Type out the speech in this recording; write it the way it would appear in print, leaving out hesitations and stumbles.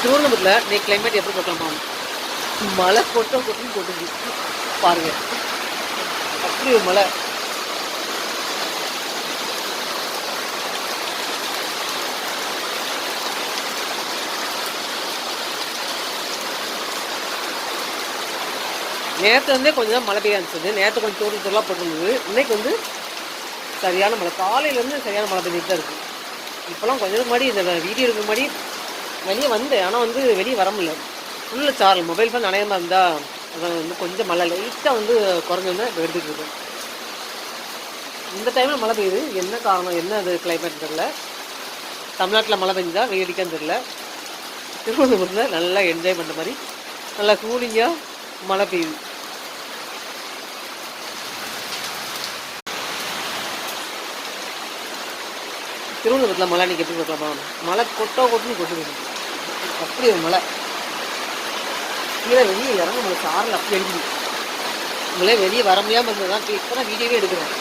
திருவனந்தபுரத்தில் இன்னைக்கு கிளைமேட் எப்படி பார்க்கலாமா? மழை கொட்டுன்னு கொட்டுது பாருங்க, அப்படி ஒரு மழை. நேற்று வந்து கொஞ்சம் மழை பெய்ய இருந்துச்சு. நேற்று கொஞ்சம் தூரலாம் போட்டுருந்தது. இன்னைக்கு வந்து சரியான மழை, காலையிலேருந்து சரியான மழை பெய்ஞ்சிட்டு தான் இருக்குது. இப்போலாம் கொஞ்சம் முன்னாடி இந்த வீடியோ எடுக்கிற முன்னாடி வெளியே வந்தேன், ஆனால் வந்து வெளியே வர முடியல. ஃபுல்லு சாரல், மொபைல் ஃபோன் நனையமாக இருந்தால் அதை வந்து கொஞ்சம் மழை லைட்டாக வந்து குறைஞ்சோன்னு இப்போ எடுத்துகிட்டு இருக்கேன். இந்த டைமில் மழை பெய்யுது, என்ன காரணம், என்ன அது கிளைமேட் தெரியல. தமிழ்நாட்டில் மழை பெஞ்சா வெயிடிக்கான்னு தெரியல. திருவனந்தபுரத்தில் நல்லா என்ஜாய் பண்ணுற மாதிரி நல்லா கூலிங்காக மழை பெய்யுது. திருவனந்தபுரத்தில் மழை இன்றைக்கி எப்படி பார்க்கலாமா? மழை கொட்டுன்னு கொட்டுது, அப்படி ஒரு மழை. கீழே வெளியே இறங்க முடியல, சாரில் அப்படி அடிக்குது. உங்களே வெளியே வர முடியாமல் இருந்தது தான் இப்போ தான் வீடியோவே எடுக்கிறேன்.